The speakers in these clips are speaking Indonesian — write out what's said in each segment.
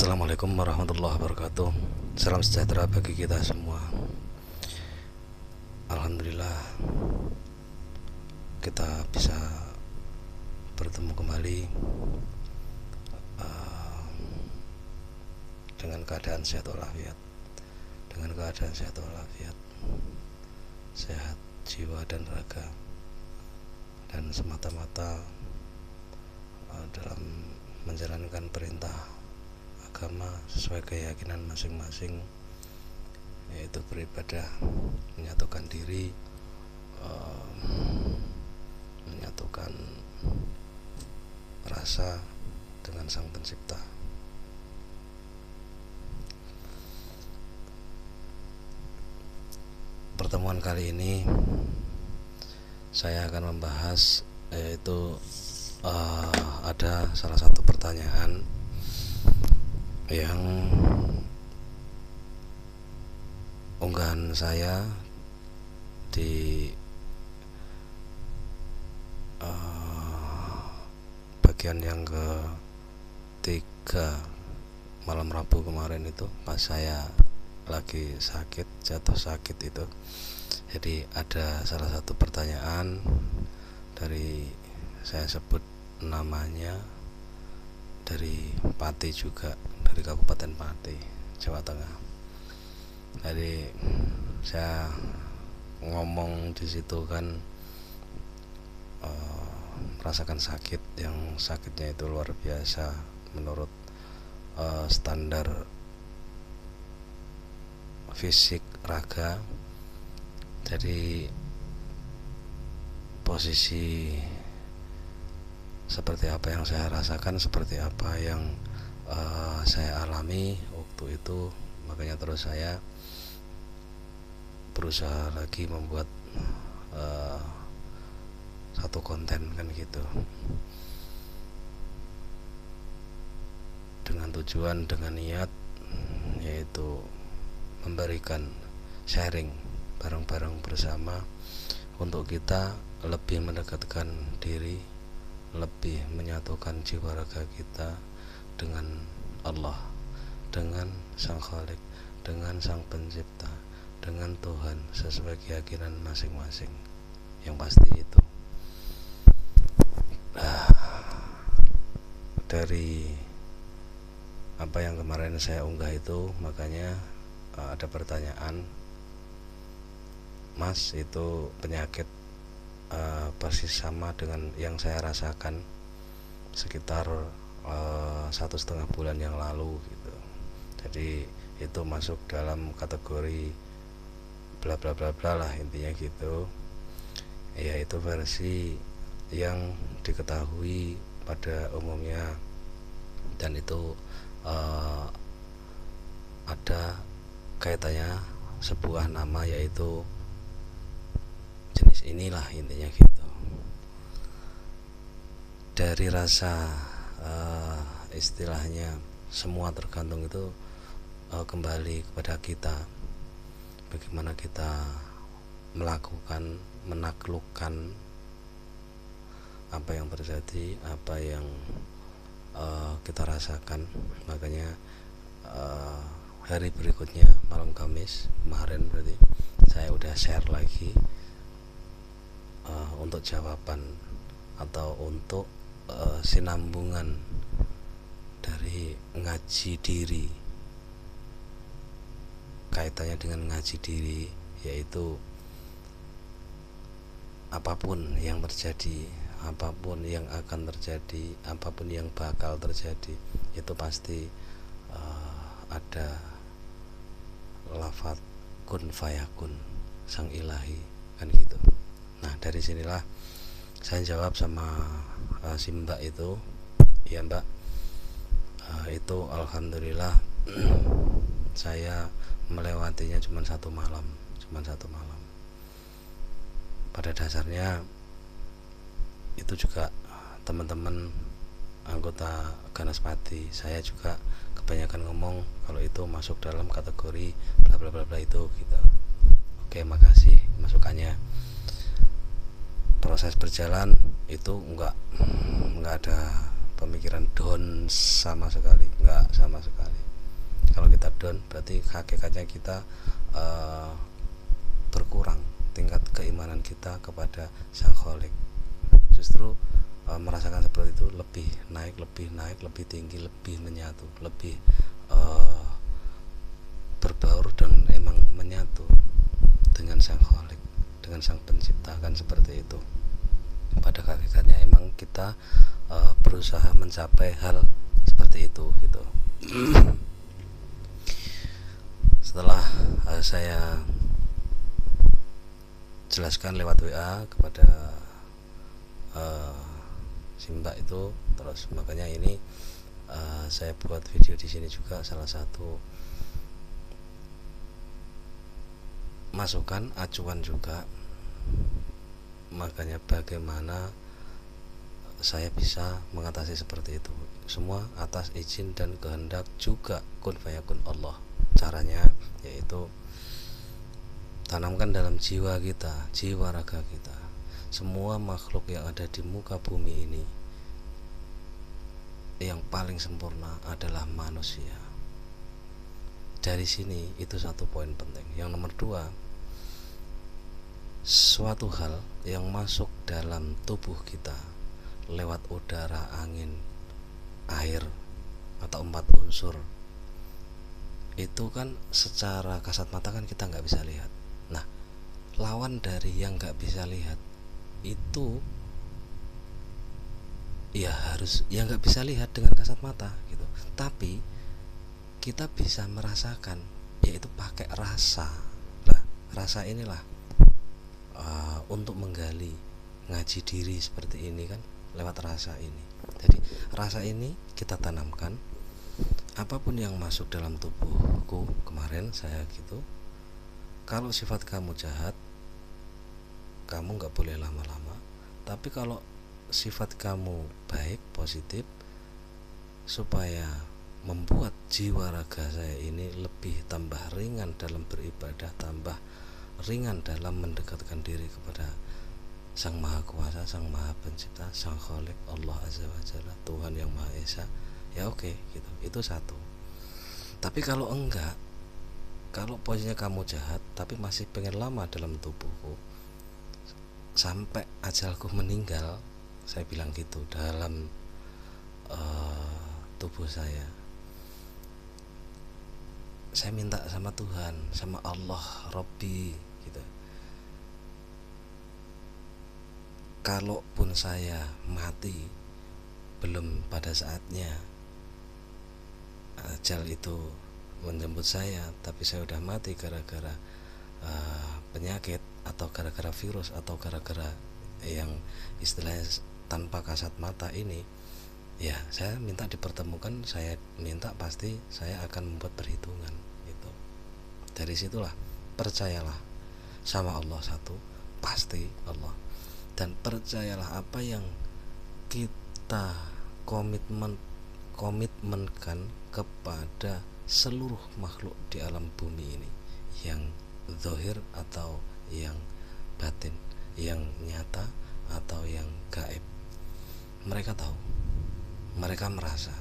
Assalamualaikum warahmatullahi wabarakatuh. Salam sejahtera bagi kita semua. Alhamdulillah kita bisa bertemu kembali dengan keadaan sehat walafiat. Sehat jiwa dan raga, dan semata-mata dalam menjalankan perintah agama sesuai keyakinan masing-masing, yaitu beribadah, menyatukan diri, menyatukan rasa dengan Sang Pencipta. Pertemuan kali ini saya akan membahas, yaitu ada salah satu pertanyaan yang unggahan saya di bagian yang ketiga malam Rabu kemarin itu, pas saya lagi jatuh sakit itu. Jadi ada salah satu pertanyaan dari, saya sebut namanya, dari Pati juga, dari Kabupaten Pati, Jawa Tengah. Jadi saya ngomong di situ kan, merasakan sakit, yang sakitnya itu luar biasa menurut standar fisik raga. Jadi posisi seperti apa yang saya rasakan, seperti apa yang saya alami waktu itu, makanya terus saya berusaha lagi membuat satu konten kan gitu, dengan tujuan, dengan niat, yaitu memberikan sharing bareng-bareng bersama untuk kita lebih mendekatkan diri, lebih menyatukan jiwa raga kita dengan Allah, dengan Sang Khalik, dengan Sang Pencipta, dengan Tuhan sesuai keyakinan masing-masing. Yang pasti itu dari apa yang kemarin saya unggah itu, makanya ada pertanyaan, Mas, itu penyakit persis sama dengan yang saya rasakan sekitar 1,5 bulan yang lalu gitu. Jadi itu masuk dalam kategori bla bla bla bla lah, intinya gitu. Ya, itu versi yang diketahui pada umumnya, dan itu ada kaitannya sebuah nama, yaitu jenis inilah, intinya gitu. Dari rasa istilahnya semua tergantung itu kembali kepada kita, bagaimana kita melakukan, menaklukkan apa yang terjadi, apa yang kita rasakan. Makanya hari berikutnya, malam Kamis kemarin berarti, saya udah share lagi untuk jawaban atau untuk sinambungan dari ngaji diri, kaitannya dengan ngaji diri, yaitu apapun yang terjadi, apapun yang akan terjadi, apapun yang bakal terjadi, itu pasti ada lafaz kun fayakun Sang Ilahi kan gitu. Nah, dari sinilah saya jawab sama si Mbak itu, ya Mbak, itu alhamdulillah saya melewatinya cuma satu malam. Pada dasarnya itu juga teman-teman anggota Ganaspati, saya juga kebanyakan ngomong kalau itu masuk dalam kategori bla bla bla bla itu gitu. Oke, makasih masukannya. Proses berjalan itu enggak ada pemikiran down sama sekali, nggak sama sekali. Kalau kita down berarti hakikatnya kita berkurang tingkat keimanan kita kepada Sang Kholik. Justru merasakan seperti itu lebih naik, lebih tinggi, lebih menyatu, lebih berbaur dan emang menyatu dengan Sang Kholik, dengan Sang Pencipta, kan seperti itu. Pada hakikatnya emang kita berusaha mencapai hal seperti itu gitu. Setelah saya jelaskan lewat WA kepada si Mbak itu, terus makanya ini saya buat video di sini juga salah satu masukan, acuan juga, makanya bagaimana saya bisa mengatasi seperti itu. Semua atas izin dan kehendak juga kun fayakun Allah. Caranya yaitu tanamkan dalam jiwa kita, jiwa raga kita, semua makhluk yang ada di muka bumi ini yang paling sempurna adalah manusia. Dari sini itu satu poin penting. Yang nomor dua, suatu hal yang masuk dalam tubuh kita lewat udara, angin, air atau 4 unsur itu kan secara kasat mata kan kita nggak bisa lihat. Nah, lawan dari yang nggak bisa lihat itu ya harus yang nggak bisa lihat dengan kasat mata gitu. Tapi kita bisa merasakan, yaitu pakai rasa. Nah, rasa inilah untuk menggali ngaji diri seperti ini kan lewat rasa ini. Jadi rasa ini kita tanamkan. Apapun yang masuk dalam tubuhku, kemarin saya gitu, kalau sifat kamu jahat, kamu gak boleh lama-lama. Tapi kalau sifat kamu baik, positif, supaya membuat jiwa raga saya ini lebih tambah ringan dalam beribadah, tambah ringan dalam mendekatkan diri kepada Sang Maha Kuasa, Sang Maha Pencipta, Sang Kholik, Allah Azza wa Jalla, Tuhan yang Maha Esa, ya oke, gitu. Itu satu. Tapi kalau enggak, kalau posisinya kamu jahat tapi masih pengen lama dalam tubuhku sampai ajalku meninggal, saya bilang gitu dalam tubuh saya minta sama Tuhan, sama Allah Robbi gitu, kalaupun saya mati belum pada saatnya ajal itu menjemput saya, tapi saya udah mati gara-gara penyakit atau gara-gara virus atau gara-gara yang istilahnya tanpa kasat mata ini, ya saya minta dipertemukan, saya minta pasti saya akan membuat perhitungan gitu. Dari situlah percayalah sama Allah satu, pasti Allah, dan percayalah apa yang kita komitmenkan kepada seluruh makhluk di alam bumi ini, yang zahir atau yang batin, yang nyata atau yang gaib. Mereka tahu, mereka merasa.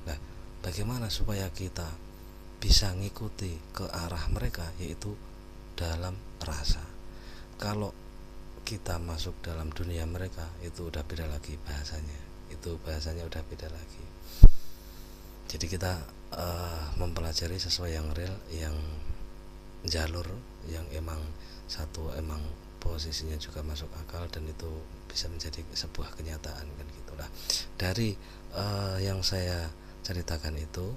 Nah, bagaimana supaya kita bisa ngikuti ke arah mereka, yaitu dalam rasa. Kalau kita masuk dalam dunia mereka, itu udah beda lagi bahasanya. Itu bahasanya udah beda lagi. Jadi kita mempelajari sesuai yang real, yang jalur yang emang satu, emang posisinya juga masuk akal, dan itu bisa menjadi sebuah kenyataan kan gitulah. Dari yang saya ceritakan itu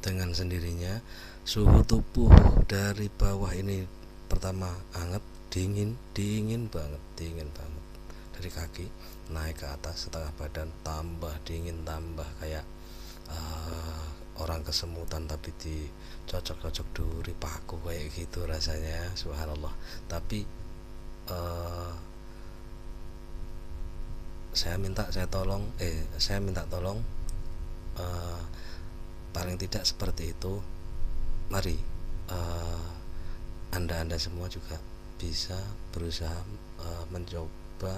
dengan sendirinya suhu tubuh dari bawah ini pertama hangat, dingin banget dari kaki naik ke atas setengah badan, tambah dingin, tambah kayak orang kesemutan tapi dicocok-cocok duri paku kayak gitu rasanya, subhanallah. Tapi saya minta tolong paling tidak seperti itu. Mari anda semua juga bisa berusaha mencoba,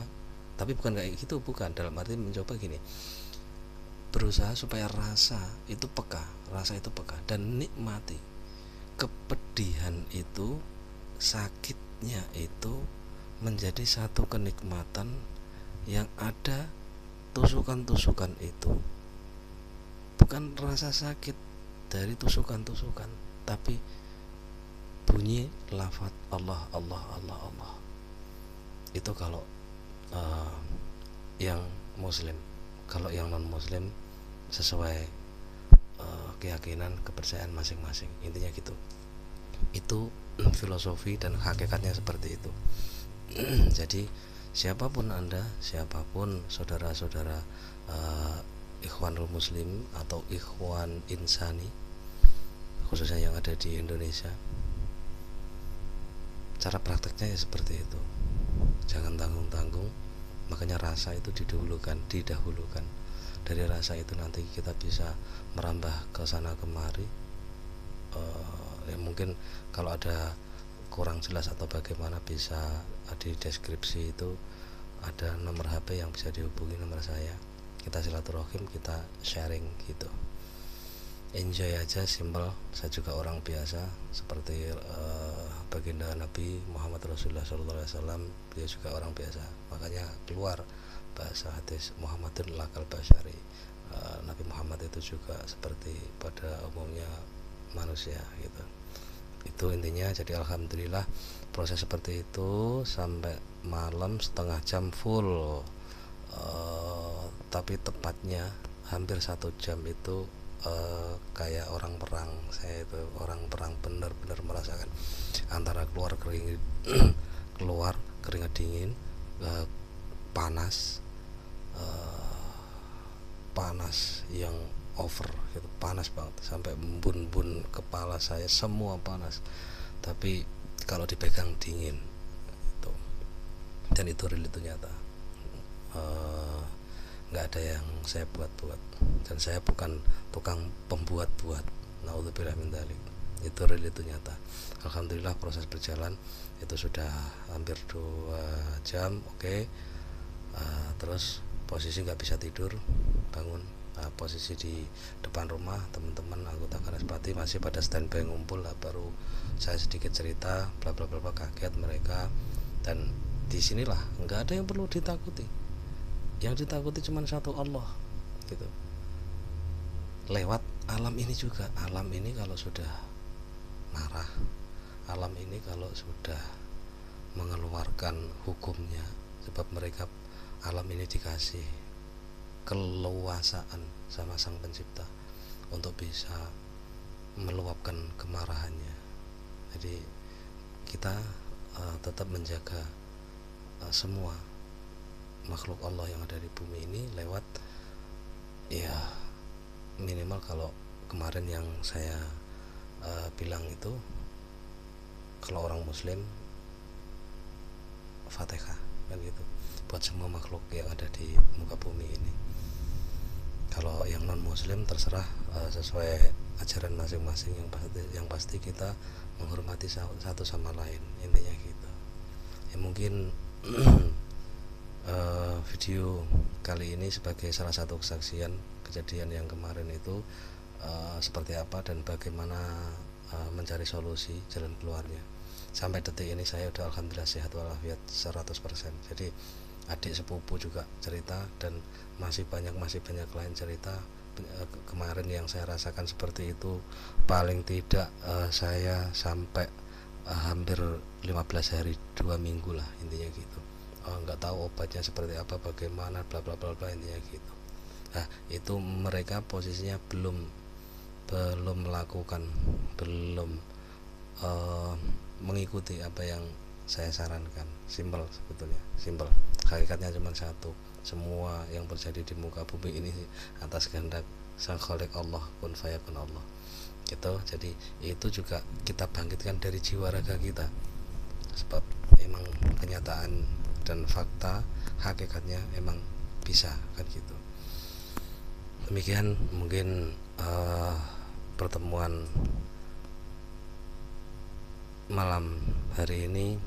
tapi bukan kayak gitu, bukan dalam arti mencoba gini, berusaha supaya rasa itu peka dan nikmati kepedihan itu, sakitnya itu menjadi satu kenikmatan yang ada tusukan-tusukan itu bukan rasa sakit dari tusukan-tusukan, tapi bunyi lafaz Allah Allah Allah Allah. Itu kalau yang muslim. Kalau yang non muslim sesuai keyakinan kepercayaan masing-masing, intinya gitu. Itu filosofi dan hakikatnya seperti itu. Jadi siapapun Anda, siapapun saudara-saudara ikhwanul muslim atau ikhwan insani, khususnya yang ada di Indonesia, cara prakteknya ya seperti itu. Jangan tanggung-tanggung, makanya rasa itu didahulukan. Dari rasa itu nanti kita bisa merambah ke sana kemari. Ya mungkin kalau ada kurang jelas atau bagaimana, bisa di deskripsi itu ada nomor HP yang bisa dihubungi nomor saya. Kita silaturahim, kita sharing gitu. Enjoy aja, simple. Saya juga orang biasa seperti baginda Nabi Muhammad Rasulullah SAW. Dia juga orang biasa, makanya keluar bahasa hadis Muhammadun lakal basyari. Nabi Muhammad itu juga seperti pada umumnya manusia gitu. Itu intinya. Jadi alhamdulillah proses seperti itu sampai malam setengah jam full, tapi tepatnya hampir 1 jam itu kayak orang perang. Saya itu orang perang, benar-benar merasakan antara keluar keringat dingin, panas yang over gitu, panas banget sampai embun-embun kepala saya semua panas, tapi kalau dipegang dingin itu. Dan itu real, itu nyata, nggak ada yang saya buat-buat, dan saya bukan tukang pembuat-buat. Naudzubillah min dzalik. Itu real, itu nyata. Alhamdulillah proses berjalan itu sudah hampir 2 jam. Oke. Terus posisi nggak bisa tidur, bangun. Posisi di depan rumah, teman-teman anggota Kanaspati masih pada standby ngumpul lah. Baru saya sedikit cerita, bla bla bla, kaget mereka. Dan disinilah nggak ada yang perlu ditakuti. Yang ditakuti cuma satu, Allah gitu. Lewat alam ini juga. Alam ini kalau sudah marah, alam ini kalau sudah mengeluarkan hukumnya, sebab mereka, alam ini dikasih keleluasaan sama Sang Pencipta untuk bisa meluapkan kemarahannya. Jadi kita tetap menjaga semua makhluk Allah yang ada di bumi ini lewat, ya minimal kalau kemarin yang saya bilang itu, kalau orang muslim Fatihah kan gitu, buat semua makhluk yang ada di muka bumi ini. Kalau yang non muslim terserah, sesuai ajaran masing-masing. Yang pasti kita menghormati satu sama lain, intinya gitu ya. Mungkin video kali ini sebagai salah satu kesaksian kejadian yang kemarin itu, seperti apa dan bagaimana mencari solusi jalan keluarnya. Sampai detik ini saya udah alhamdulillah sehat walafiat 100%. Jadi adik sepupu juga cerita, dan masih banyak lain cerita. Kemarin yang saya rasakan seperti itu, paling tidak saya sampai hampir 15 hari 2 minggu lah, intinya gitu. Nggak tahu obatnya seperti apa, bagaimana, bla bla bla bla, intinya gitu. Nah itu mereka posisinya belum melakukan, belum mengikuti apa yang saya sarankan. Simpel, sebetulnya simpel. Hakikatnya cuma satu, semua yang terjadi di muka bumi ini atas kehendak Sang Khalik Allah, kun fayakun Allah gitu. Jadi itu juga kita bangkitkan dari jiwa raga kita, sebab emang kenyataan dan fakta hakikatnya emang bisa kan gitu. Demikian mungkin pertemuan malam hari ini.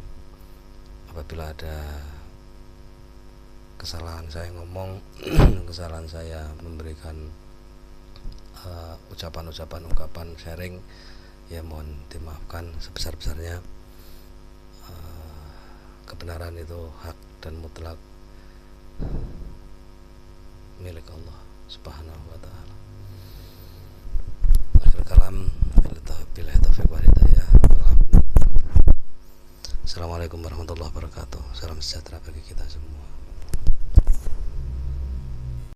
Apabila ada kesalahan saya ngomong, kesalahan saya memberikan ucapan-ucapan, ungkapan, sharing, ya mohon dimaafkan sebesar-besarnya. Kebenaran itu hak dan mutlak milik Allah Subhanahu wa taala. Akhir kalam, billahi taufiq wal hidayah. Assalamualaikum warahmatullahi wabarakatuh. Salam sejahtera bagi kita semua.